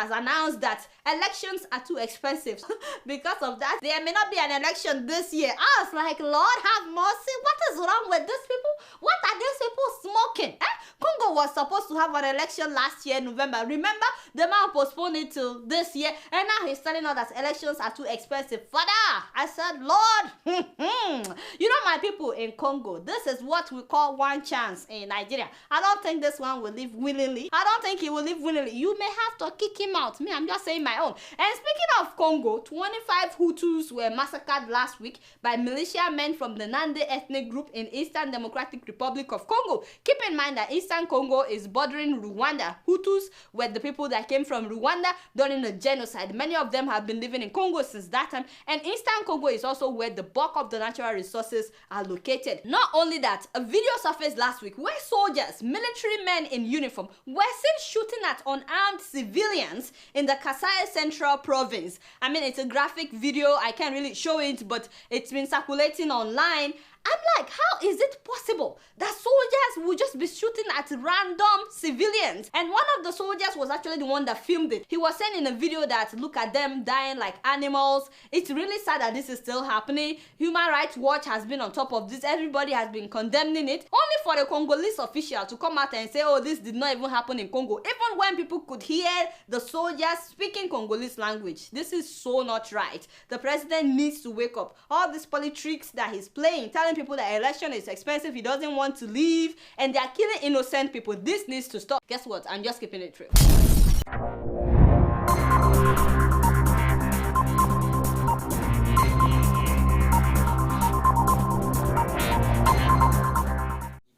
has announced that elections are too expensive. Because of that, there may not be an election this year. I was like, Lord have mercy, what is wrong with these people? What are these people smoking? Congo was supposed to have an election last year, November. Remember, the man postponed it to this year, and now he's telling us that elections are too expensive. Father, I said, Lord, you know my people in Congo, this is what we call one chance in Nigeria. I don't think this one will live willingly. I don't think he will live willingly. You may have to kick him out. Me, I'm just saying my own. And speaking of Congo, 25 Hutus were massacred last week by militiamen from the Nande ethnic group in Eastern Democratic Republic of Congo. Keep in mind that Eastern Congo is bordering Rwanda. Hutus were the people that came from Rwanda during the genocide. Many of them have been living in Congo since that time, and Eastern Congo is also where the bulk of the natural resources are located. Not only that, a video surfaced last week where soldiers, military men in uniform, were seen shooting at unarmed civilians in the Kasai Central Province. I mean, it's a graphic video, I can't really show it, but it's been circulating online. I'm like, how is it possible that soldiers would just be shooting at random civilians? And one of the soldiers was actually the one that filmed it. He was saying in a video that, look at them dying like animals. It's really sad that this is still happening. Human Rights Watch has been on top of this. Everybody has been condemning it. Only for a Congolese official to come out and say, oh, this did not even happen in Congo. Even when people could hear the soldiers speaking Congolese language. This is so not right. The president needs to wake up. All these politics that he's playing, telling people that election is expensive, he doesn't want to leave, and they are killing innocent people. This needs to stop. Guess what? I'm just keeping it real.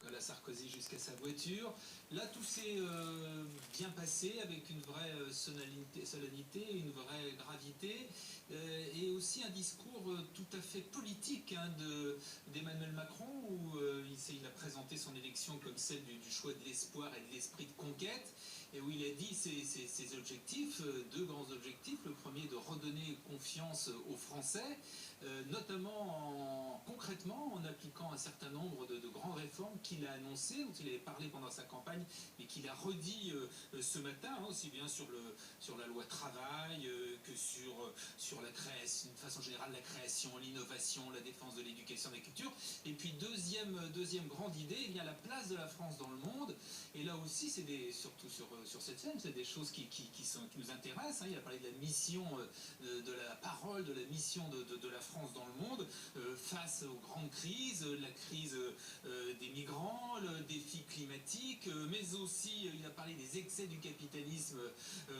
Nicolas Sarkozy jusqu'à sa voiture. Là, tout s'est bien passé avec une vraie solennité, une vraie gravité et aussi un discours tout à fait politique d'Emmanuel Macron où il a présenté son élection comme celle du choix de l'espoir et de l'esprit de conquête et où il a dit ses objectifs, deux grands objectifs. Le premier, de redonner confiance aux Français, notamment concrètement en appliquant un certain nombre de grandes réformes qu'il a annoncées, dont il avait parlé pendant sa campagne et qu'il a redit ce matin, aussi bien sur la loi travail que sur la création, d'une façon générale, la création, l'innovation, la défense de l'éducation et de la culture. Et puis deuxième grande idée, eh bien, la place de la France dans le monde. Et là aussi, c'est surtout sur cette scène, c'est des choses qui nous intéressent. Hein. Il a parlé de la mission, de la parole, de la mission de la France dans le monde face aux grandes crises, la crise des migrants, le défi climatique, mais aussi il a parlé des excès du capitalisme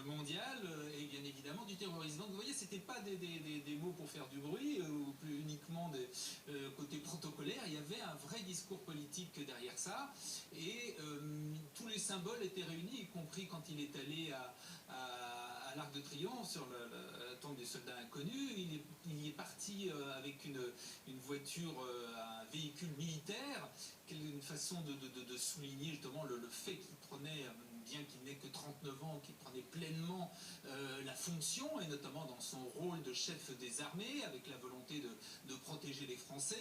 mondial et bien évidemment du terrorisme. Donc vous voyez, c'était pas des mots pour faire du bruit ou plus uniquement des côtés protocolaires. Il y avait un vrai discours politique derrière ça et tous les symboles étaient réunis, y compris quand il est allé à l'Arc de Triomphe sur la tombe des soldats inconnus. Il est parti avec une voiture, un véhicule militaire, une façon de souligner justement le fait qu'il prenait, bien qu'il n'ait que 39 ans, qu'il prenait pleinement la fonction, et notamment dans son rôle de chef des armées, avec la volonté de protéger les Français,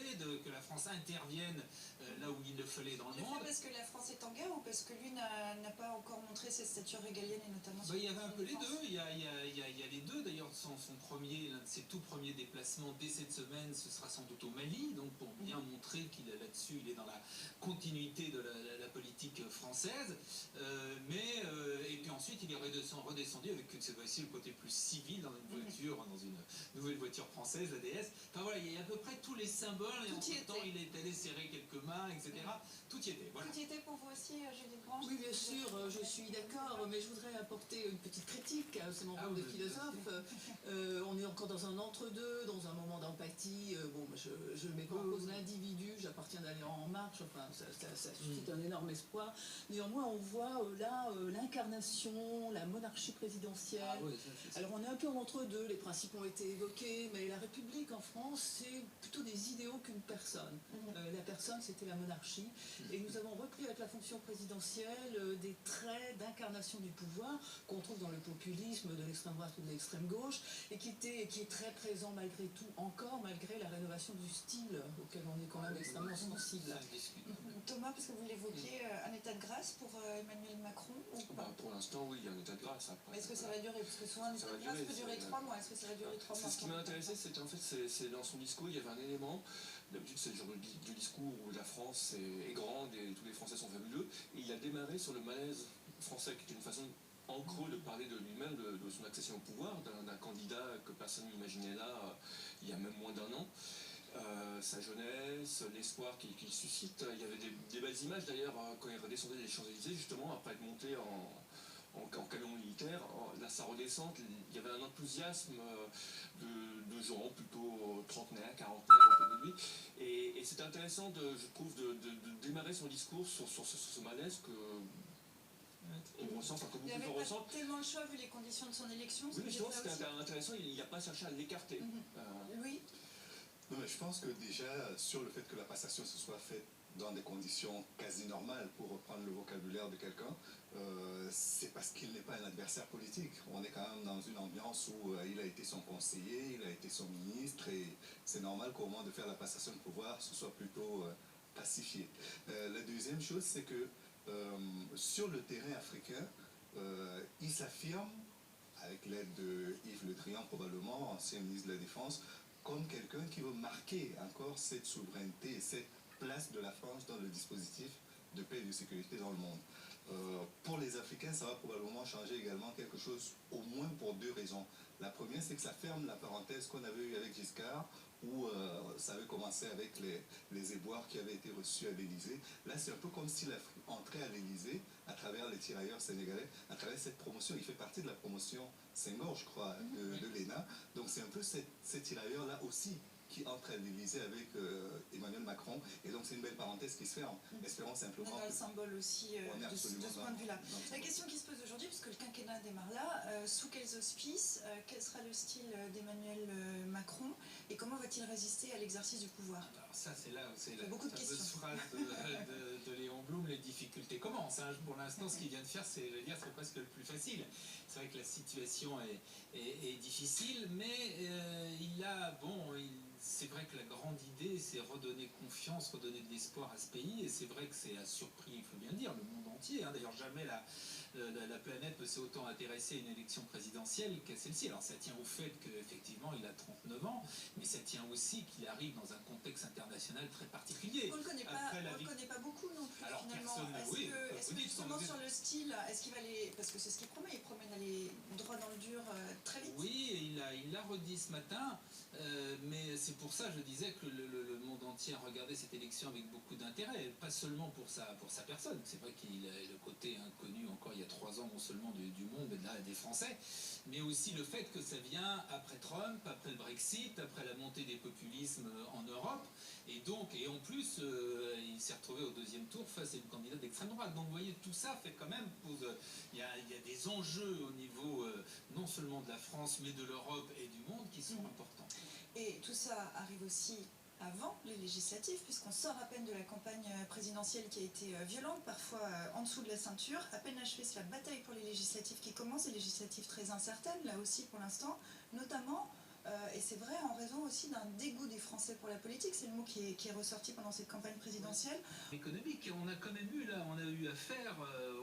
que la France intervienne là où il le fallait dans le monde. Parce que la France est en guerre ou parce que lui n'a pas encore montré ses statures régaliennes et notamment il y avait un peu les deux, il y a les deux. D'ailleurs, l'un de ses tout premiers déplacements dès cette semaine, ce sera sans doute au Mali, donc pour bien montrer qu'il est là-dessus, il est dans la continuité de la politique française. Et puis ensuite, il est redescendu avec cette fois-ci le côté plus civil dans une voiture, dans une nouvelle voiture française, la DS. Enfin voilà, il y a à peu près tous les symboles, et en même temps, il est allé serrer quelques mains, etc. Tout y était. Voilà. Tout y était pour vous aussi, Judith Grange? Oui, bien sûr, je suis d'accord, mais je voudrais apporter une petite critique, c'est mon rôle de philosophe. On est encore dans un entre-deux, dans un moment d'empathie. Je mets pas en cause l'individu, j'appartiens d'aller en marche, enfin, ça suscite un énorme espoir. Néanmoins, on voit là l'incarnation, la monarchie présidentielle. Alors on est un peu entre deux, les principes ont été évoqués, idées, mais la République en France, c'est plutôt des idéaux qu'une personne. La personne, c'était la monarchie. Et nous avons repris avec la fonction présidentielle des traits d'incarnation du pouvoir qu'on trouve dans le populisme de l'extrême droite ou de l'extrême gauche, et qui est très présent malgré tout, encore malgré la rénovation du style auquel on est quand même extrêmement sensible. Thomas, parce que vous l'évoquiez, un état de grâce pour Emmanuel Macron ou pas? Pour l'instant, oui, il y a un état de grâce. Après, est-ce que ça va durer? Parce que souvent un état de grâce peut durer 3 mois. Est-ce que ça va durer 3 mois? Ce qui m'a intéressé, c'est en fait, c'est dans son discours, il y avait un élément. D'habitude, c'est le genre de discours où la France est grande et tous les Français sont fabuleux. Et il a démarré sur le malaise français, qui était une façon en creux de parler de lui-même, de son accession au pouvoir, d'un candidat que personne n'imaginait là, il y a même moins d'un an. Sa jeunesse, l'espoir qu'il suscite. Il y avait des belles images d'ailleurs quand il redescendait des Champs-Élysées, justement, après être monté en canon militaire. Là, sa redescente, il y avait un enthousiasme de gens plutôt trentenaires, quarantenaires autour de lui. Et c'est intéressant, je trouve, de démarrer son discours sur ce malaise que on ressent, enfin, que beaucoup il n'avait le pas ressentent. tellement le choix vu les conditions de son élection. Oui, mais justement, c'était intéressant, il n'a pas cherché à l'écarter. Oui. Non, mais je pense que déjà, sur le fait que la passation se soit faite dans des conditions quasi normales, pour reprendre le vocabulaire de quelqu'un, c'est parce qu'il n'est pas un adversaire politique. On est quand même dans une ambiance où il a été son conseiller, il a été son ministre, et c'est normal qu'au moment de faire la passation de pouvoir, ce soit plutôt pacifié. La deuxième chose, c'est que sur le terrain africain, il s'affirme, avec l'aide de Yves Le Drian probablement, ancien ministre de la Défense, comme quelqu'un qui veut marquer encore cette souveraineté et cette place de la France dans le dispositif de paix et de sécurité dans le monde. Pour les Africains, ça va probablement changer également quelque chose, au moins pour 2 raisons. La première, c'est que ça ferme la parenthèse qu'on avait eue avec Giscard, où ça avait commencé avec les éboires qui avaient été reçus à l'Élysée. Là, c'est un peu comme si l'Afrique entrait à l'Élysée à travers les tirailleurs sénégalais, à travers cette promotion. Il fait partie de la promotion Senghor, je crois, de l'ENA. Donc c'est un peu ces tirailleurs-là aussi qui entre à l'Élysée avec Emmanuel Macron. Et donc c'est une belle parenthèse qui se ferme. Espérons simplement on a le symbole aussi de ce point de vue-là. La question qui se pose aujourd'hui, puisque le quinquennat démarre là, sous quels auspices, quel sera le style d'Emmanuel Macron et comment va-t-il résister à l'exercice du pouvoir? Alors ça, c'est là où c'est la beaucoup de fameuse questions. phrase de Léon Blum, les difficultés commencent. Hein. Pour l'instant, ce qu'il vient de faire, c'est presque le plus facile. C'est vrai que la situation est difficile, mais c'est vrai que la grande idée, c'est redonner confiance, redonner de l'espoir à ce pays, et c'est vrai que c'est a surpris, il faut bien le dire, le monde entier. Hein. D'ailleurs, jamais la planète ne s'est autant intéressée à une élection présidentielle qu'à celle-ci. Alors ça tient au fait qu'effectivement, il a 39 ans, mais ça tient aussi qu'il arrive dans un contexte international très particulier. On ne le connaît pas beaucoup non plus. Alors, finalement. Est-ce que justement sur le style, est-ce qu'il va aller, parce que c'est ce qu'il promet, il promet d'aller droit dans le dur très vite. Oui, il l'a redit ce matin, mais c'est pour ça, je disais que le monde entier a regardé cette élection avec beaucoup d'intérêt, pas seulement pour sa personne. C'est vrai qu'il a le côté inconnu encore il y a 3 ans, non seulement du monde et des Français, mais aussi le fait que ça vient après Trump, après le Brexit, après la montée des populismes en Europe, et en plus, il s'est retrouvé au 2e tour face à une candidate d'extrême droite. Donc vous voyez, tout ça fait quand même, il y a des enjeux au niveau non seulement de la France, mais de l'Europe et du monde qui sont importants. Et tout ça arrive aussi avant les législatives, puisqu'on sort à peine de la campagne présidentielle qui a été violente, parfois en dessous de la ceinture. À peine achevée, c'est la bataille pour les législatives qui commence, des législatives très incertaines, là aussi pour l'instant, notamment, et c'est vrai en raison aussi d'un dégoût des Français pour la politique, c'est le mot qui est ressorti pendant cette campagne présidentielle. Économique, on a quand même eu affaire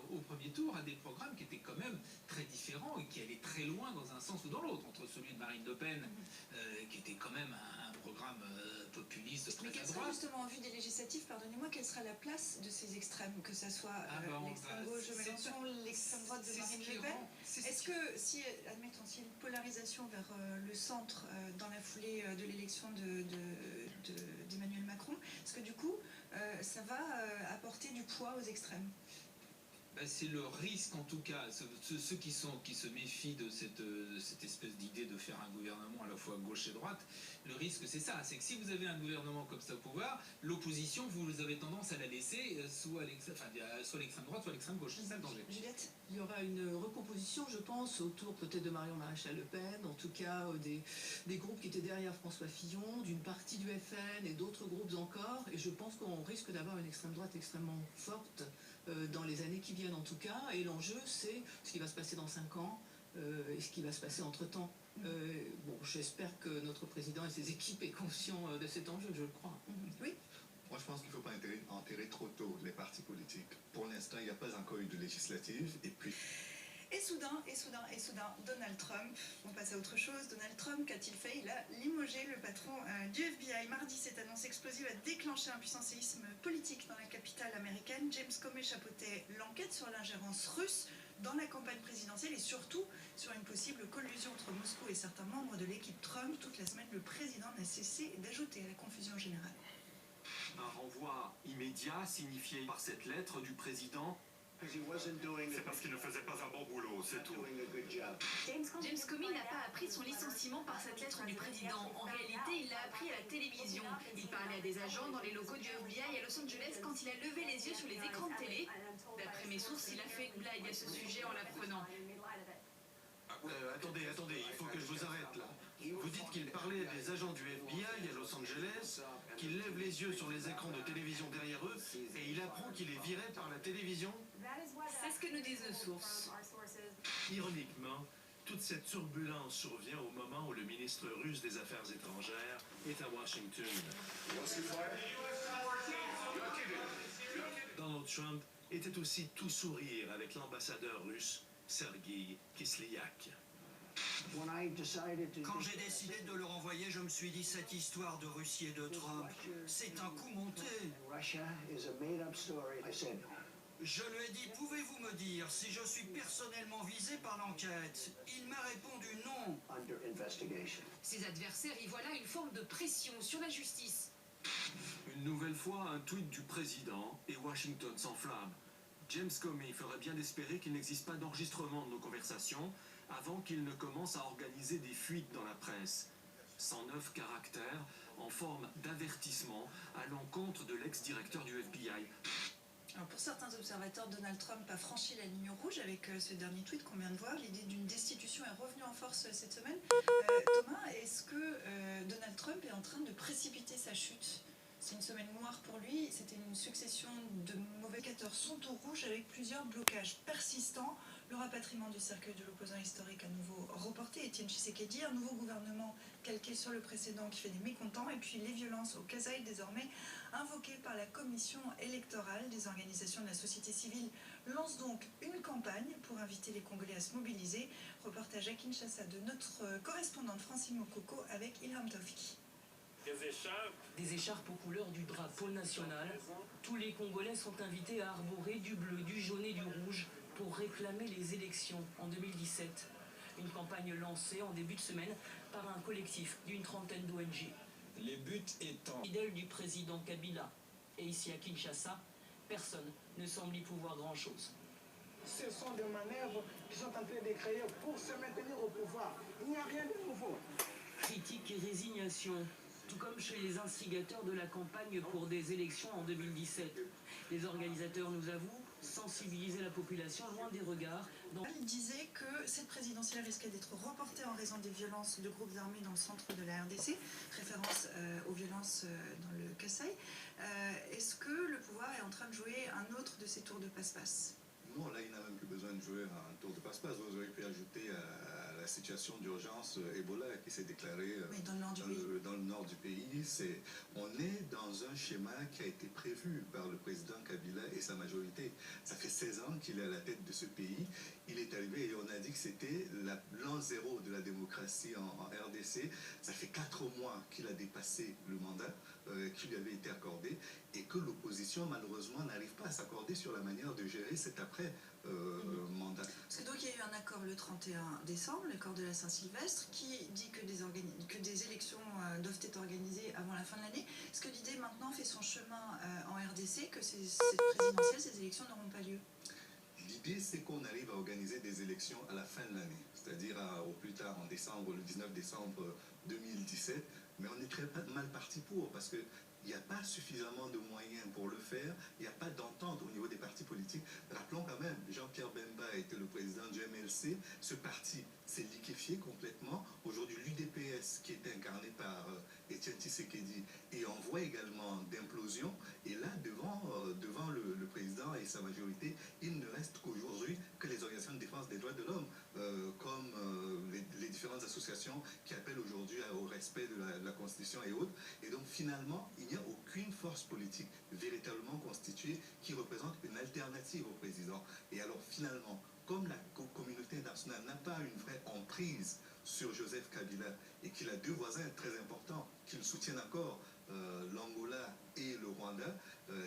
au premier tour à des programmes qui étaient quand même très différents et qui allaient très loin dans un sens ou dans l'autre, entre celui de Marine Le Pen, qui était quand même un programme populiste très Mais quelle à sera droite. justement en vue des législatives, pardonnez-moi, quelle sera la place de ces extrêmes, que ce soit l'extrême gauche de Mélenchon, l'extrême droite de Marine Le Pen? Est-ce que, admettons, s'il y a une polarisation vers le centre dans la foulée de l'élection d'Emmanuel Macron, est-ce que du coup, ça va apporter du poids aux extrêmes? C'est le risque, en tout cas, ceux qui se méfient de cette espèce d'idée de faire un gouvernement à la fois gauche et droite, le risque c'est ça, c'est que si vous avez un gouvernement comme ça au pouvoir, l'opposition, vous avez tendance à la laisser soit à l'extrême droite, soit à l'extrême gauche, c'est ça le danger. Juliette ? Il y aura une recomposition, je pense, autour peut-être de Marion Maréchal Le Pen, en tout cas des groupes qui étaient derrière François Fillon, d'une partie du FN et d'autres groupes encore, et je pense qu'on risque d'avoir une extrême droite extrêmement forte dans les années qui viennent en tout cas, et l'enjeu c'est ce qui va se passer dans 5 ans et ce qui va se passer entre-temps. J'espère que notre président et ses équipes est conscient de cet enjeu, je le crois. Oui. Moi, je pense qu'il ne faut pas enterrer trop tôt les partis politiques. Pour l'instant, il n'y a pas encore eu de législative, et puis... Et soudain, Donald Trump, on passe à autre chose, Donald Trump, qu'a-t-il fait? Il a limogé le patron du FBI. Mardi, cette annonce explosive a déclenché un puissant séisme politique dans la capitale américaine. James Comey chapeautait l'enquête sur l'ingérence russe dans la campagne présidentielle et surtout sur une possible collusion entre Moscou et certains membres de l'équipe Trump. Toute la semaine, le président n'a cessé d'ajouter à la confusion générale. Un renvoi immédiat signifié par cette lettre du président. C'est parce qu'il ne faisait pas un bon boulot, c'est tout. James Comey n'a pas appris son licenciement par cette lettre du président. En réalité, il l'a appris à la télévision. Il parlait à des agents dans les locaux du FBI à Los Angeles quand il a levé les yeux sur les écrans de télé. D'après mes sources, il a fait une blague à ce sujet en l'apprenant. Attendez, il faut que je vous arrête là. Vous dites qu'il parlait à des agents du FBI à Los Angeles, qu'il lève les yeux sur les écrans de télévision derrière eux, et il apprend qu'il est viré par la télévision? C'est ce que nous disent nos sources. Ironiquement, toute cette turbulence survient au moment où le ministre russe des Affaires étrangères est à Washington. Donald Trump était aussi tout sourire avec l'ambassadeur russe, Sergueï Kislyak. Quand j'ai décidé de le renvoyer, je me suis dit cette histoire de Russie et de Trump, c'est un coup monté. Je lui ai dit, pouvez-vous me dire si je suis personnellement visé par l'enquête? Il m'a répondu non. Ses adversaires y voient là une forme de pression sur la justice. Une nouvelle fois, un tweet du président et Washington s'enflamme. James Comey ferait bien d'espérer qu'il n'existe pas d'enregistrement de nos conversations avant qu'il ne commence à organiser des fuites dans la presse. 109 caractères en forme d'avertissement à l'encontre de l'ex-directeur du FBI. Alors pour certains observateurs, Donald Trump a franchi la ligne rouge avec ce dernier tweet qu'on vient de voir. L'idée d'une destitution est revenue en force cette semaine. Thomas, est-ce que Donald Trump est en train de précipiter sa chute? C'est une semaine noire pour lui. C'était une succession de mauvais indicateurs sont au rouge avec plusieurs blocages persistants. Le rapatriement du cercueil de l'opposant historique à nouveau reporté, Étienne Tshisekedi, un nouveau gouvernement calqué sur le précédent qui fait des mécontents, et puis les violences au Kasaï désormais invoquées par la commission électorale. Des organisations de la société civile lancent donc une campagne pour inviter les Congolais à se mobiliser. Reportage à Kinshasa de notre correspondante Francine Mokoko avec Ilham Taufiki. Des écharpes aux couleurs du drapeau national. Tous les Congolais sont invités à arborer du bleu, du jaune et du rouge pour réclamer les élections en 2017. Une campagne lancée en début de semaine par un collectif d'une trentaine d'ONG. Les buts étant Fidèle du président Kabila. Et ici à Kinshasa, personne ne semble y pouvoir grand-chose. Ce sont des manœuvres qui sont en train de créer pour se maintenir au pouvoir. Il n'y a rien de nouveau. Critique et résignation, tout comme chez les instigateurs de la campagne pour des élections en 2017. Les organisateurs nous avouent sensibiliser la population loin des regards. Il disait que cette présidentielle risquait d'être reportée en raison des violences de groupes armés dans le centre de la RDC, référence aux violences dans le Kasaï. Est-ce que le pouvoir est en train de jouer un autre de ces tours de passe-passe? Non, là, il n'a même plus besoin de jouer un tour de passe-passe. Vous auriez pu ajouter à la situation d'urgence Ebola qui s'est déclarée dans le nord du pays. On est dans un schéma qui a été prévu par le président Kabila et sa majorité. Ça fait 16 ans qu'il est à la tête de ce pays. Il est arrivé et on a dit que c'était l'an zéro de la démocratie en RDC. Ça fait 4 mois qu'il a dépassé le mandat qui lui avait été accordé et que l'opposition, malheureusement, n'arrive pas à s'accorder sur la manière de gérer cet après-mandat. Parce que donc il y a eu un accord le 31 décembre, l'accord de la Saint-Sylvestre, qui dit que des élections doivent être organisées avant la fin de l'année. Est-ce que l'idée maintenant fait son chemin en RDC que cette présidentielle, ces élections n'auront pas lieu? l'idée, c'est qu'on arrive à organiser des élections à la fin de l'année, c'est-à-dire au plus tard en décembre, le 19 décembre 2017, mais on est très mal parti pour, parce que il n'y a pas suffisamment de moyens pour le faire, il n'y a pas d'entente au niveau des partis politiques. Rappelons quand même, Jean-Pierre Bemba était le président du MLC, ce parti s'est liquéfié complètement. Aujourd'hui, l'UDPS, qui est incarné par Étienne Tshisekedi, est en voie également d'implosion. Et là, devant le président et sa majorité, il ne reste qu'aujourd'hui que les organisations de défense des droits de l'homme, comme les différentes associations qui appellent aujourd'hui au respect de la Constitution et autres. Et donc finalement, il n'y a aucune force politique véritablement constituée qui représente une alternative au président. Et alors finalement, comme la communauté internationale n'a pas une vraie emprise sur Joseph Kabila et qu'il a deux voisins très importants qui le soutiennent encore, l'Angola et le Rwanda,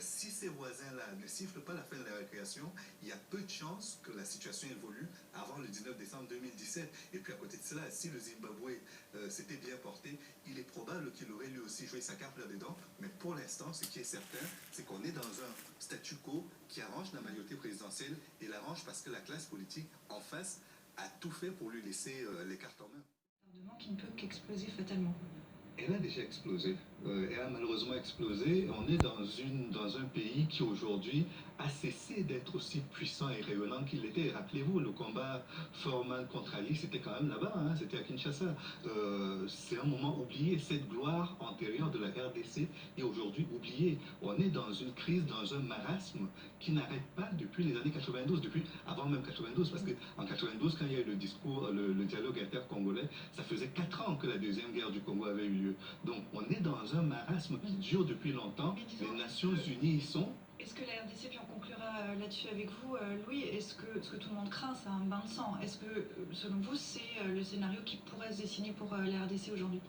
si ces voisins-là ne sifflent pas la fin de la récréation, il y a peu de chances que la situation évolue avant le 19 décembre 2017. Et puis à côté de cela, si le Zimbabwe s'était bien porté, il est probable qu'il aurait lui aussi joué sa carte là-dedans. Mais pour l'instant, ce qui est certain, c'est qu'on est dans un statu quo qui arrange la majorité présidentielle et l'arrange parce que la classe politique en face a tout fait pour lui laisser les cartes en main. Qui ne peut qu'exploser fatalement. Elle a déjà explosé. Elle a malheureusement explosé. On est dans un pays qui aujourd'hui a cessé d'être aussi puissant et rayonnant qu'il l'était. Rappelez-vous, le combat Foreman contre Ali, c'était quand même là-bas, hein, c'était à Kinshasa. C'est un moment oublié, cette gloire antérieure de la RDC est aujourd'hui oubliée. On est dans une crise, dans un marasme qui n'arrête pas depuis les années 92, depuis avant même 92, parce qu'en 92, quand il y a eu le discours, le dialogue inter-congolais, ça faisait 4 ans que la deuxième guerre du Congo avait eu lieu. Donc on est dans un marasme qui dure depuis longtemps. Les Nations Unies y sont. Est-ce que la RDC, puis on conclura là-dessus avec vous, Louis, est-ce que ce que tout le monde craint, c'est un bain de sang? Est-ce que, selon vous, c'est le scénario qui pourrait se dessiner pour la RDC aujourd'hui?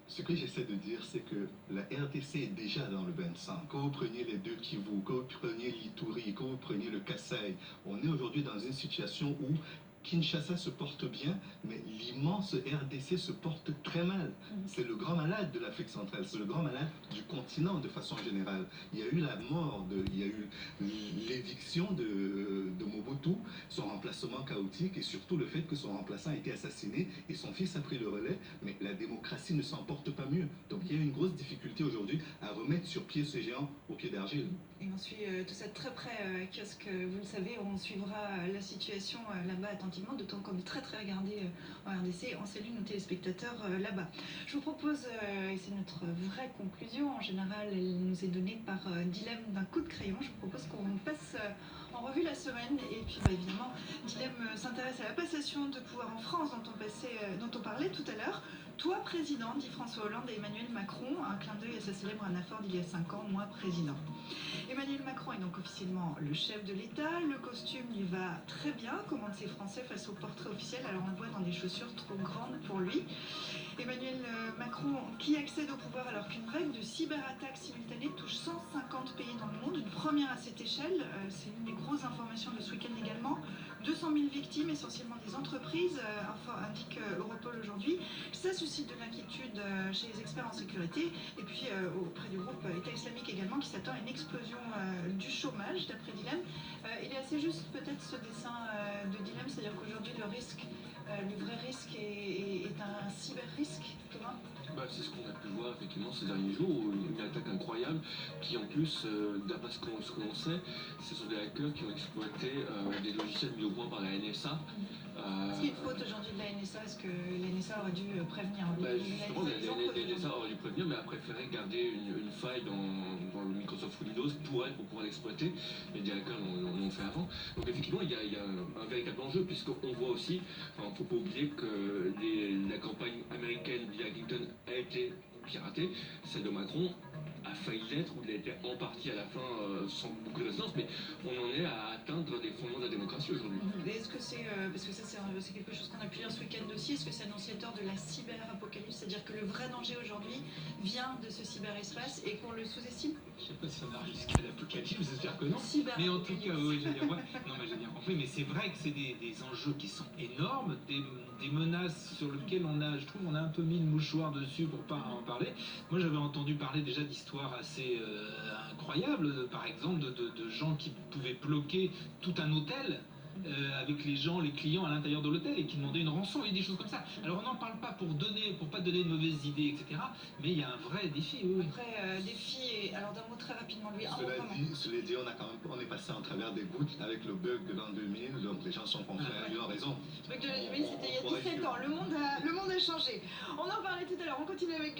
Ce que j'essaie de dire, c'est que la RDC est déjà dans le bain de sang. Quand vous preniez les deux Kivu, quand vous preniez l'Ituri, quand vous preniez le Kasaï, on est aujourd'hui dans une situation où Kinshasa se porte bien, mais l'immense RDC se porte très mal. C'est le grand malade de l'Afrique centrale, c'est le grand malade du continent de façon générale. Il y a eu la mort, il y a eu l'éviction de Mobutu, son remplacement chaotique et surtout le fait que son remplaçant a été assassiné et son fils a pris le relais, mais la démocratie ne s'en porte pas mieux. Donc il y a une grosse difficulté aujourd'hui à remettre sur pied ce géant au pied d'argile. Et on suit tout ça de très près, Kiosque, vous le savez, on suivra la situation là-bas attentivement, d'autant qu'on est très regardé en RDC, on salue nos téléspectateurs là-bas. Je vous propose, et c'est notre vraie conclusion, en général elle nous est donnée par dilemme d'un coup de crayon, je vous propose qu'on passe en revue la semaine, et puis évidemment, dilemme s'intéresse à la passation de pouvoir en France dont on parlait tout à l'heure. Toi président, dit François Hollande et Emmanuel Macron, un clin d'œil à sa célèbre anaphore d'il y a 5 ans, moi président. Emmanuel Macron est donc officiellement le chef de l'État, le costume lui va très bien, commande ses Français face au portrait officiel, alors on le voit dans des chaussures trop grandes pour lui. Emmanuel Macron qui accède au pouvoir alors qu'une vague de cyberattaques simultanées touche 150 pays dans le monde, une première à cette échelle, c'est une des grosses informations de ce week-end également. 200 000 victimes, essentiellement des entreprises, indique Europol aujourd'hui. Ça suscite de l'inquiétude chez les experts en sécurité et puis auprès du groupe État islamique également qui s'attend à une explosion du chômage d'après Dilemme. Il est assez juste peut-être ce dessin de Dilemme, c'est-à-dire qu'aujourd'hui le vrai risque est un cyber-risque, Thomas? C'est ce qu'on a pu voir effectivement ces derniers jours, une attaque incroyable qui en plus, d'après ce que l'on sait, ce sont des hackers qui ont exploité des logiciels mis au point par la NSA. Est-ce qu'il y a une faute aujourd'hui de la NSA? Est-ce que la NSA aurait dû prévenir? Justement, la NSA aurait dû prévenir, mais a préféré garder une faille dans le Microsoft Windows pour pouvoir l'exploiter. Mais des hackers l'ont fait avant. Donc effectivement, il y a un véritable enjeu, puisqu'on voit aussi, il ne faut pas oublier que la campagne américaine via Clinton a été piratée, celle de Macron a failli l'être, ou il a été en partie à la fin sans beaucoup de résistance, mais on en est à atteindre des fondements de la démocratie aujourd'hui. Est-ce que c'est, parce que ça c'est quelque chose qu'on a pu lire ce week-end aussi, est-ce que c'est annonciateur de la cyber-apocalypse, c'est-à-dire que le vrai danger aujourd'hui vient de ce cyberespace et qu'on le sous-estime? Je sais pas si on a jusqu'à l'apocalypse, j'espère que non. Mais en tout cas, oui, j'ai bien compris, mais c'est vrai que c'est des enjeux qui sont énormes, des menaces sur lesquelles je trouve on a un peu mis le mouchoir dessus pour pas en parler. Moi j'avais entendu parler déjà d'histoires assez incroyables, par exemple de gens qui pouvaient bloquer tout un hôtel avec les gens, les clients à l'intérieur de l'hôtel et qui demandaient une rançon et des choses comme ça. Alors on n'en parle pas pour pas donner de mauvaises idées, etc. Mais il y a un vrai défi. Oui. Un vrai défi. Et alors d'un mot très rapidement, lui. Cela dit, on est passé en travers des gouttes avec le bug de l'an 2000, donc les gens sont confiants, ils ont raison. Le bug de l'an 2000, c'était il y a 17 ans. Le monde a changé. On en parlait tout à l'heure. On continue avec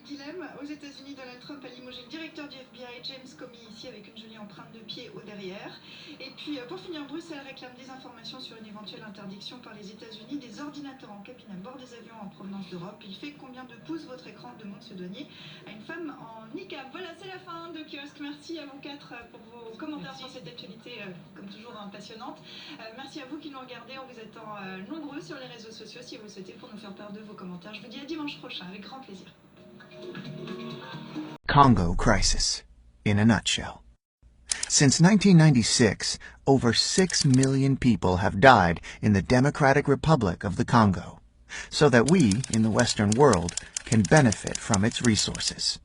Dilemme. Aux États-Unis, Donald Trump a limogé le directeur du FBI, James Comey, ici avec une jolie empreinte de pied au derrière. Et puis pour finir, Bruxelles réclame des informations sur une éventuelle interdiction par les États-Unis des ordinateurs en cabine à bord des avions en provenance d'Europe. Il fait combien de pouces votre écran, demande ce douanier à une femme en niqab. Voilà, c'est la fin de Kiosque. Merci à vous quatre pour vos commentaires sur cette actualité, comme toujours passionnante. Merci à vous qui nous regardez. On vous attend nombreux sur les réseaux sociaux si vous le souhaitez pour nous faire part de vos commentaires. Je vous dis à dimanche prochain avec grand plaisir. Congo crisis, in a nutshell. Since 1996, over 6 million people have died in the Democratic Republic of the Congo, so that we, in the Western world, can benefit from its resources.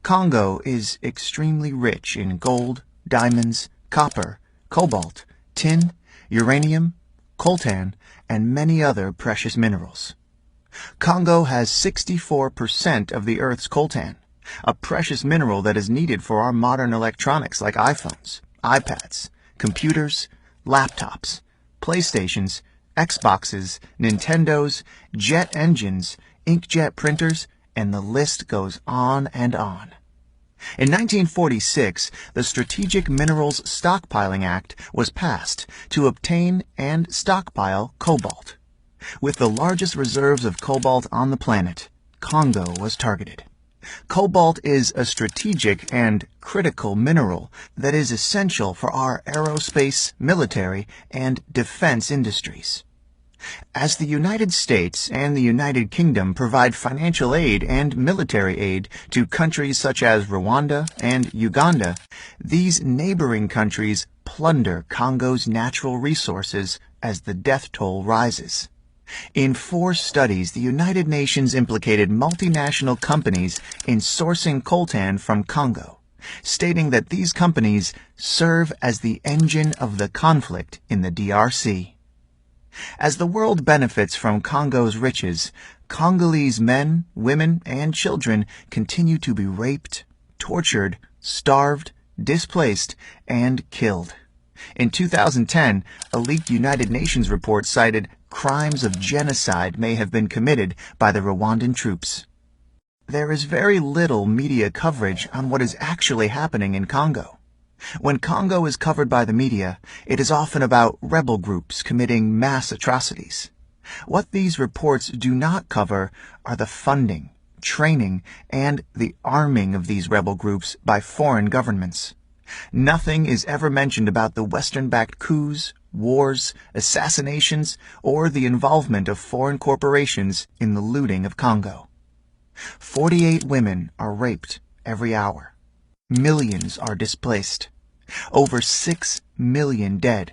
Congo is extremely rich in gold, diamonds, copper, cobalt, tin, uranium, coltan, and many other precious minerals. Congo has 64% of the Earth's coltan, a precious mineral that is needed for our modern electronics like iPhones, iPads, computers, laptops, PlayStations, Xboxes, Nintendos, jet engines, inkjet printers, and the list goes on and on. In 1946, the Strategic Minerals Stockpiling Act was passed to obtain and stockpile cobalt. With the largest reserves of cobalt on the planet, Congo was targeted. Cobalt is a strategic and critical mineral that is essential for our aerospace, military, and defense industries. As the United States and the United Kingdom provide financial aid and military aid to countries such as Rwanda and Uganda, these neighboring countries plunder Congo's natural resources as the death toll rises. In 4 studies, the United Nations implicated multinational companies in sourcing coltan from Congo, stating that these companies serve as the engine of the conflict in the DRC. As the world benefits from Congo's riches, Congolese men, women, and children continue to be raped, tortured, starved, displaced, and killed. In 2010, a leaked United Nations report cited crimes of genocide may have been committed by the Rwandan troops. There is very little media coverage on what is actually happening in Congo. When Congo is covered by the media, it is often about rebel groups committing mass atrocities. What these reports do not cover are the funding, training, and the arming of these rebel groups by foreign governments. Nothing is ever mentioned about the Western-backed coups, wars, assassinations, or the involvement of foreign corporations in the looting of Congo. 48 women are raped every hour. Millions are displaced. Over 6 million dead.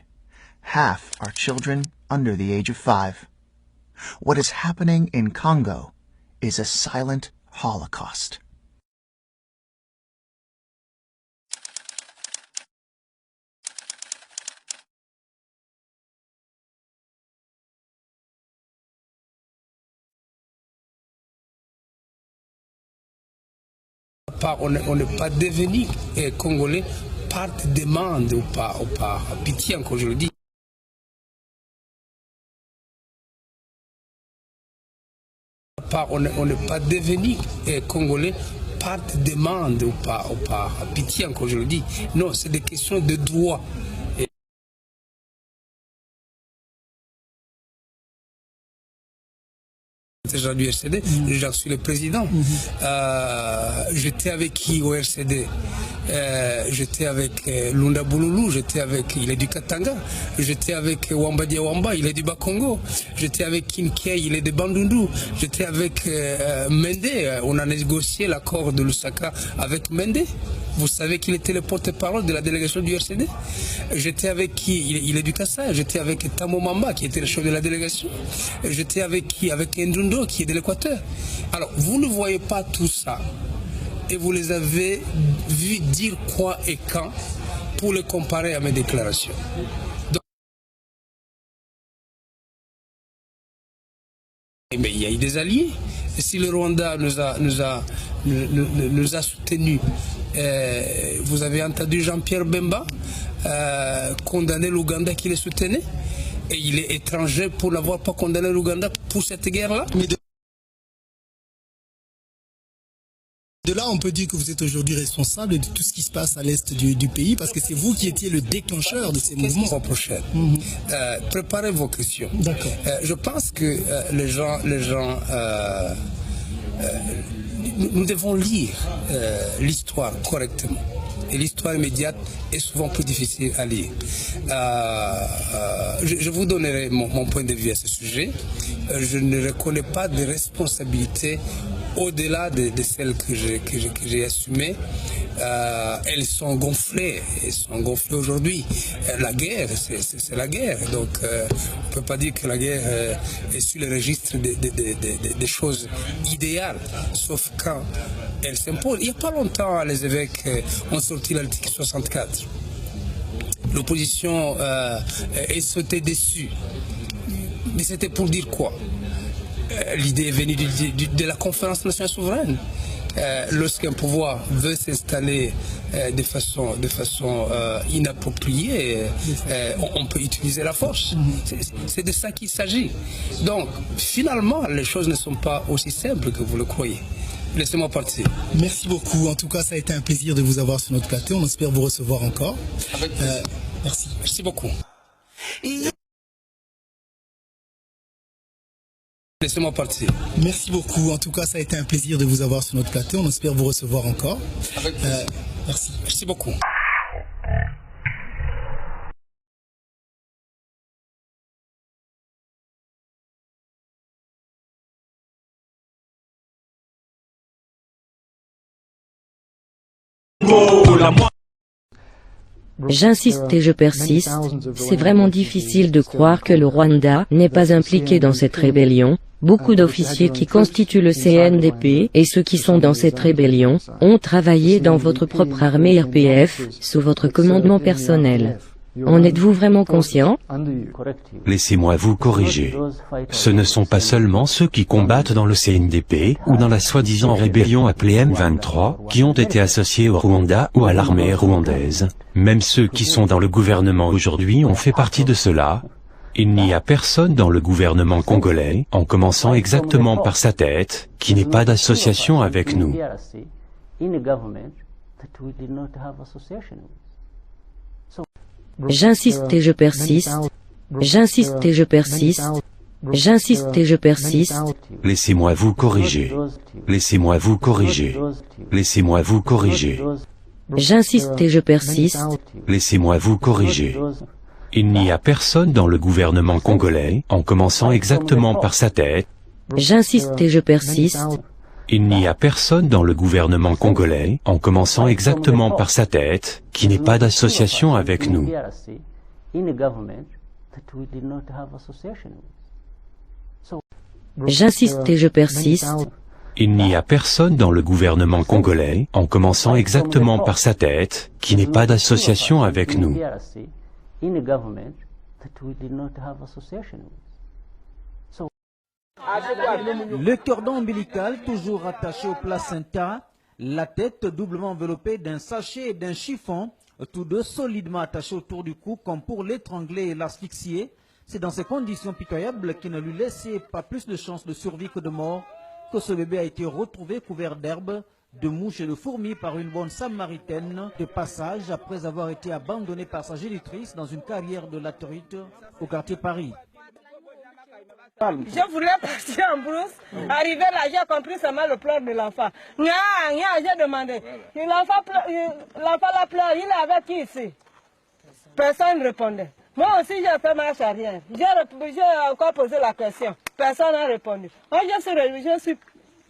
Half are children under the age of 5. What is happening in Congo is a silent holocaust. On n'est pas devenu congolais par demande ou par pitié, encore je le dis. On n'est pas devenu congolais par demande ou par pitié, encore je le dis. Non, c'est des questions de droit. Du RCD, j'en suis le président. J'étais avec qui au RCD? J'étais avec Lunda Bouloulou, il est du Katanga. J'étais avec Wamba Diawamba, il est du Bakongo. J'étais avec Kinkei, il est de Bandundu. J'étais avec Mende, on a négocié l'accord de Lusaka avec Mende. Vous savez qu'il était le porte-parole de la délégation du RCD. J'étais avec qui? Il est du Kassai. J'étais avec Tamo Mamba, qui était le chef de la délégation. J'étais avec qui? Avec Ndundo, qui est de l'Équateur. Alors, vous ne voyez pas tout ça. Et vous les avez vus dire quoi et quand pour le comparer à mes déclarations. Mais il y a eu des alliés. Et si le Rwanda nous a soutenus, vous avez entendu Jean-Pierre Bemba condamner l'Ouganda qui les soutenait, et il est étranger pour n'avoir pas condamné l'Ouganda pour cette guerre-là. De là, on peut dire que vous êtes aujourd'hui responsable de tout ce qui se passe à l'est du pays, parce que c'est vous qui étiez le déclencheur de ces mouvements. Prochaine. Préparez vos questions. D'accord. Je pense que les gens nous devons lire l'histoire correctement. Et l'histoire immédiate est souvent plus difficile à lire. Je vous donnerai mon point de vue à ce sujet. Je ne reconnais pas de responsabilité au-delà de celles que j'ai assumées. Elles sont gonflées aujourd'hui. La guerre, c'est la guerre. Donc on ne peut pas dire que la guerre est sur le registre des choses idéales, sauf quand elle s'impose. Il n'y a pas longtemps, les évêques ont sorti l'article 64. L'opposition est sautée dessus. Mais c'était pour dire quoi? L'idée est venue de la conférence nationale souveraine. Lorsqu'un pouvoir veut s'installer de façon inappropriée, on peut utiliser la force. C'est de ça qu'il s'agit. Donc, finalement, les choses ne sont pas aussi simples que vous le croyez. Laissez-moi partir. Merci beaucoup. En tout cas, ça a été un plaisir de vous avoir sur notre plateau. On espère vous recevoir encore. Merci. Merci beaucoup. Laissez-moi partir. Merci beaucoup. En tout cas, ça a été un plaisir de vous avoir sur notre plateau. On espère vous recevoir encore. Merci. Merci beaucoup. J'insiste et je persiste, c'est vraiment difficile de croire que le Rwanda n'est pas impliqué dans cette rébellion. Beaucoup d'officiers qui constituent le CNDP et ceux qui sont dans cette rébellion ont travaillé dans votre propre armée RPF, sous votre commandement personnel. En êtes-vous vraiment conscient? Laissez-moi vous corriger. Ce ne sont pas seulement ceux qui combattent dans le CNDP ou dans la soi-disant rébellion appelée M23 qui ont été associés au Rwanda ou à l'armée rwandaise. Même ceux qui sont dans le gouvernement aujourd'hui ont fait partie de cela. Il n'y a personne dans le gouvernement congolais, en commençant exactement par sa tête, qui n'ait pas d'association avec nous. J'insiste et je persiste. J'insiste et je persiste. J'insiste et je persiste. Laissez-moi vous corriger. Laissez-moi vous corriger. Laissez-moi vous corriger. J'insiste et je persiste. Laissez-moi vous corriger. Il n'y a personne dans le gouvernement congolais, en commençant exactement par sa tête. J'insiste et je persiste. Il n'y a personne dans le gouvernement congolais, en commençant exactement par sa tête, qui n'ait pas d'association avec nous. J'insiste et je persiste. Il n'y a personne dans le gouvernement congolais, en commençant exactement par sa tête, qui n'ait pas d'association avec nous. Le cordon ombilical toujours attaché au placenta, la tête doublement enveloppée d'un sachet et d'un chiffon, tous deux solidement attachés autour du cou comme pour l'étrangler et l'asphyxier. C'est dans ces conditions pitoyables qui ne lui laissaient pas plus de chances de survie que de mort que ce bébé a été retrouvé couvert d'herbes, de mouches et de fourmis par une bonne samaritaine de passage après avoir été abandonné par sa génitrice dans une carrière de latérite au quartier Paris. Je voulais partir en brousse. Arrivé là, j'ai compris seulement le pleur de l'enfant. J'ai demandé. L'enfant la pleure, il est avec qui ici? Personne ne répondait. Moi aussi, j'ai fait marche arrière. J'ai encore posé la question. Personne n'a répondu. Moi, je suis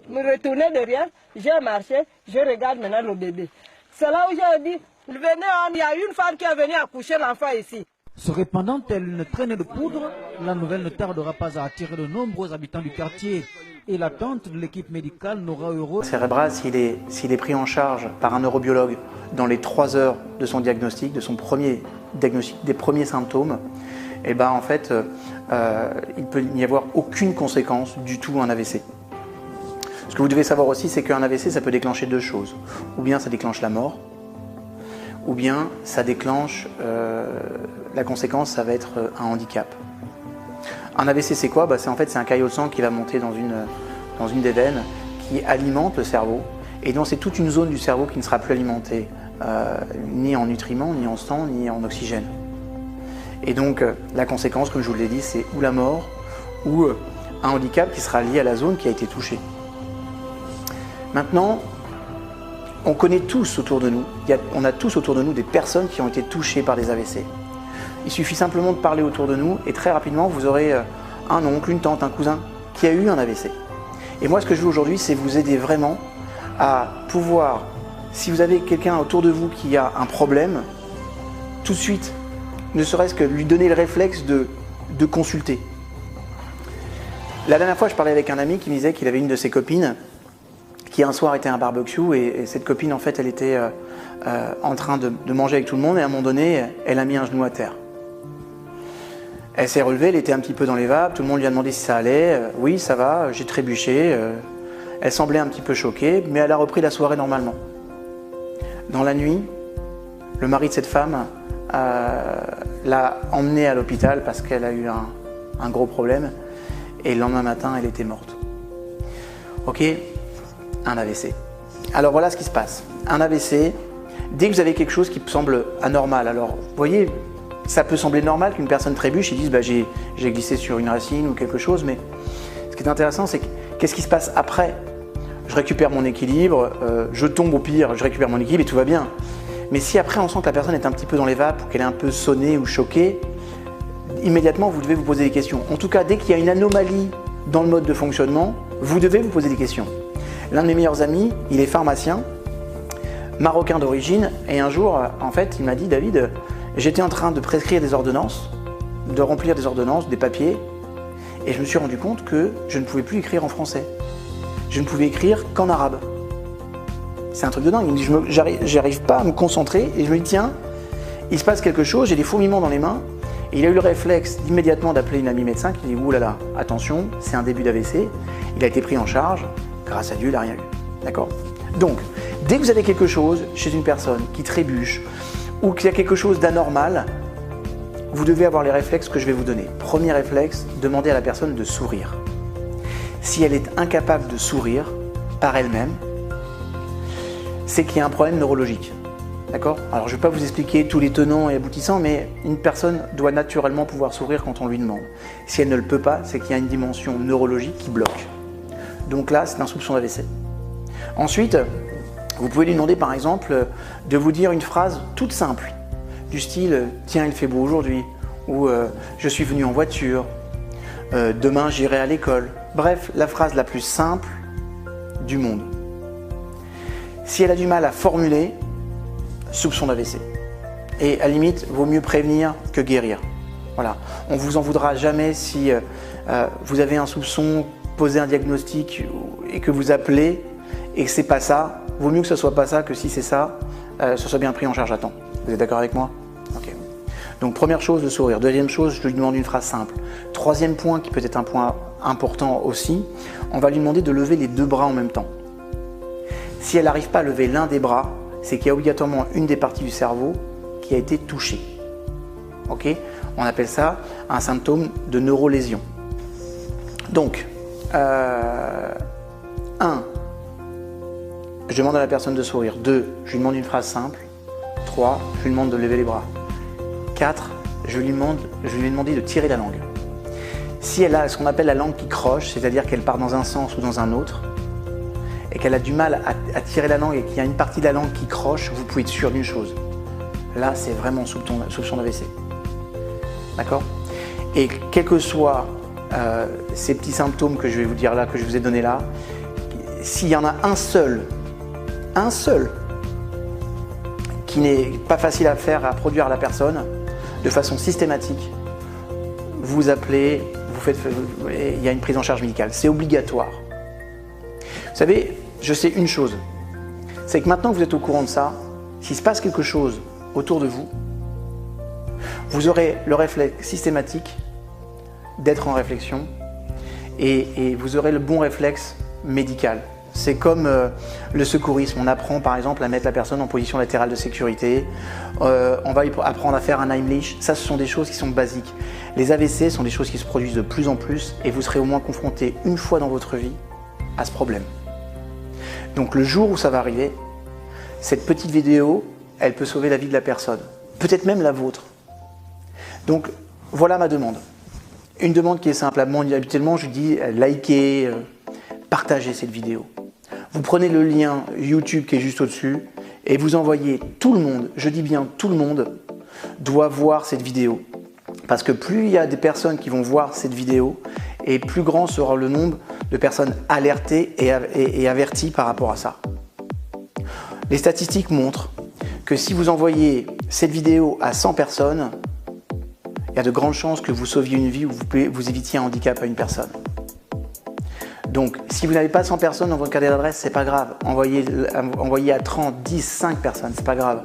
retourné derrière, j'ai marché, je regarde maintenant le bébé. C'est là où j'ai dit, venez, il y a une femme qui est venue accoucher l'enfant ici. Se répandant telle une traînée de poudre, la nouvelle ne tardera pas à attirer de nombreux habitants du quartier. Et l'attente de l'équipe médicale n'aura eu rôle. Cérébral, s'il est pris en charge par un neurobiologue dans les 3 heures de son diagnostic, de son premier diagnostic, des premiers symptômes, et ben en fait, il peut n'y avoir aucune conséquence du tout à un AVC. Ce que vous devez savoir aussi, c'est qu'un AVC, ça peut déclencher deux choses. Ou bien ça déclenche la mort, ou bien ça déclenche, la conséquence, ça va être un handicap. Un AVC, c'est quoi? C'est en fait, c'est un caillot de sang qui va monter dans une des veines, qui alimente le cerveau, et donc c'est toute une zone du cerveau qui ne sera plus alimentée, ni en nutriments, ni en sang, ni en oxygène. Et donc, la conséquence, comme je vous l'ai dit, c'est ou la mort, ou un handicap qui sera lié à la zone qui a été touchée. Maintenant, on connaît tous autour de nous, on a tous autour de nous des personnes qui ont été touchées par des AVC. Il suffit simplement de parler autour de nous et très rapidement vous aurez un oncle, une tante, un cousin qui a eu un AVC. Et moi ce que je veux aujourd'hui c'est vous aider vraiment à pouvoir, si vous avez quelqu'un autour de vous qui a un problème, tout de suite, ne serait-ce que lui donner le réflexe de consulter. La dernière fois je parlais avec un ami qui me disait qu'il avait une de ses copines qui un soir était à un barbecue et cette copine en fait elle était en train de manger avec tout le monde et à un moment donné elle a mis un genou à terre. Elle s'est relevée, elle était un petit peu dans les vapes, tout le monde lui a demandé si ça allait, oui ça va, j'ai trébuché, elle semblait un petit peu choquée mais elle a repris la soirée normalement. Dans la nuit, le mari de cette femme l'a emmenée à l'hôpital parce qu'elle a eu un gros problème et le lendemain matin elle était morte. Ok? Un AVC. Alors voilà ce qui se passe. Un AVC, dès que vous avez quelque chose qui semble anormal, alors vous voyez, ça peut sembler normal qu'une personne trébuche et dise bah, j'ai glissé sur une racine ou quelque chose, mais ce qui est intéressant c'est qu'est-ce qui se passe après? Je récupère mon équilibre, je tombe au pire, je récupère mon équilibre et tout va bien. Mais si après on sent que la personne est un petit peu dans les vapes ou qu'elle est un peu sonnée ou choquée, immédiatement vous devez vous poser des questions. En tout cas, dès qu'il y a une anomalie dans le mode de fonctionnement, vous devez vous poser des questions. L'un de mes meilleurs amis, il est pharmacien, marocain d'origine, et un jour, en fait, il m'a dit, David, j'étais en train de prescrire des ordonnances, de remplir des ordonnances, des papiers, et je me suis rendu compte que je ne pouvais plus écrire en français. Je ne pouvais écrire qu'en arabe. C'est un truc de dingue. Il me dit, j'arrive pas à me concentrer, et je me dis, tiens, il se passe quelque chose, j'ai des fourmillements dans les mains, et il a eu le réflexe immédiatement d'appeler une amie médecin qui dit, ouh là là, attention, c'est un début d'AVC, il a été pris en charge. Grâce à Dieu, il n'a rien eu. D'accord? Donc, dès que vous avez quelque chose chez une personne qui trébuche ou qu'il y a quelque chose d'anormal, vous devez avoir les réflexes que je vais vous donner. Premier réflexe, demandez à la personne de sourire. Si elle est incapable de sourire par elle-même, c'est qu'il y a un problème neurologique. D'accord? Alors, je ne vais pas vous expliquer tous les tenants et aboutissants, mais une personne doit naturellement pouvoir sourire quand on lui demande. Si elle ne le peut pas, c'est qu'il y a une dimension neurologique qui bloque. Donc là, c'est un soupçon d'AVC. Ensuite, vous pouvez lui demander par exemple de vous dire une phrase toute simple, du style « Tiens, il fait beau aujourd'hui » ou « Je suis venu en voiture »,« Demain, j'irai à l'école ». Bref, la phrase la plus simple du monde. Si elle a du mal à formuler, soupçon d'AVC. Et à la limite, vaut mieux prévenir que guérir. Voilà. On ne vous en voudra jamais si vous avez un soupçon, poser un diagnostic et que vous appelez et que c'est pas ça, vaut mieux que ce soit pas ça que si c'est ça, ce soit bien pris en charge à temps. Vous êtes d'accord avec moi? Ok. Donc première chose, le sourire. Deuxième chose, je lui demande une phrase simple. Troisième point, qui peut être un point important aussi, on va lui demander de lever les deux bras en même temps. Si elle n'arrive pas à lever l'un des bras, c'est qu'il y a obligatoirement une des parties du cerveau qui a été touchée. Ok? On appelle ça un symptôme de neurolésion. Donc, 1. Je demande à la personne de sourire. 2. Je lui demande une phrase simple. 3. Je lui demande de lever les bras. 4. Je lui ai demandé de tirer la langue. Si elle a ce qu'on appelle la langue qui croche, c'est-à-dire qu'elle part dans un sens ou dans un autre, et qu'elle a du mal à tirer la langue et qu'il y a une partie de la langue qui croche, vous pouvez être sûr d'une chose. Là, c'est vraiment soupçon d'AVC. D'accord? Et quels que soient ces petits symptômes que je vais vous dire là, que je vous ai donnés là, s'il y en a un seul qui n'est pas facile à faire, à produire à la personne, de façon systématique, vous appelez, il y a une prise en charge médicale. C'est obligatoire. Vous savez, je sais une chose, c'est que maintenant que vous êtes au courant de ça, s'il se passe quelque chose autour de vous, vous aurez le réflexe systématique d'être en réflexion et vous aurez le bon réflexe médical. C'est comme le secourisme. On apprend par exemple à mettre la personne en position latérale de sécurité. On va apprendre à faire un Heimlich. Ça, ce sont des choses qui sont basiques. Les AVC sont des choses qui se produisent de plus en plus et vous serez au moins confronté une fois dans votre vie à ce problème. Donc le jour où ça va arriver, cette petite vidéo, elle peut sauver la vie de la personne. Peut-être même la vôtre. Donc voilà ma demande. Une demande qui est simple. Habituellement, je dis likez, partagez cette vidéo. Vous prenez le lien YouTube qui est juste au-dessus et vous envoyez tout le monde, je dis bien tout le monde, doit voir cette vidéo. Parce que plus il y a des personnes qui vont voir cette vidéo, et plus grand sera le nombre de personnes alertées et averties par rapport à ça. Les statistiques montrent que si vous envoyez cette vidéo à 100 personnes, il y a de grandes chances que vous sauviez une vie ou vous évitiez un handicap à une personne. Donc, si vous n'avez pas 100 personnes dans votre carnet d'adresse, c'est pas grave. Envoyez à 30, 10, 5 personnes, c'est pas grave.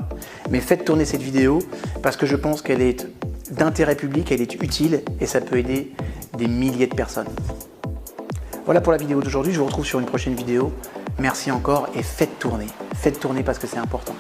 Mais faites tourner cette vidéo parce que je pense qu'elle est d'intérêt public, elle est utile et ça peut aider des milliers de personnes. Voilà pour la vidéo d'aujourd'hui. Je vous retrouve sur une prochaine vidéo. Merci encore et faites tourner. Faites tourner parce que c'est important.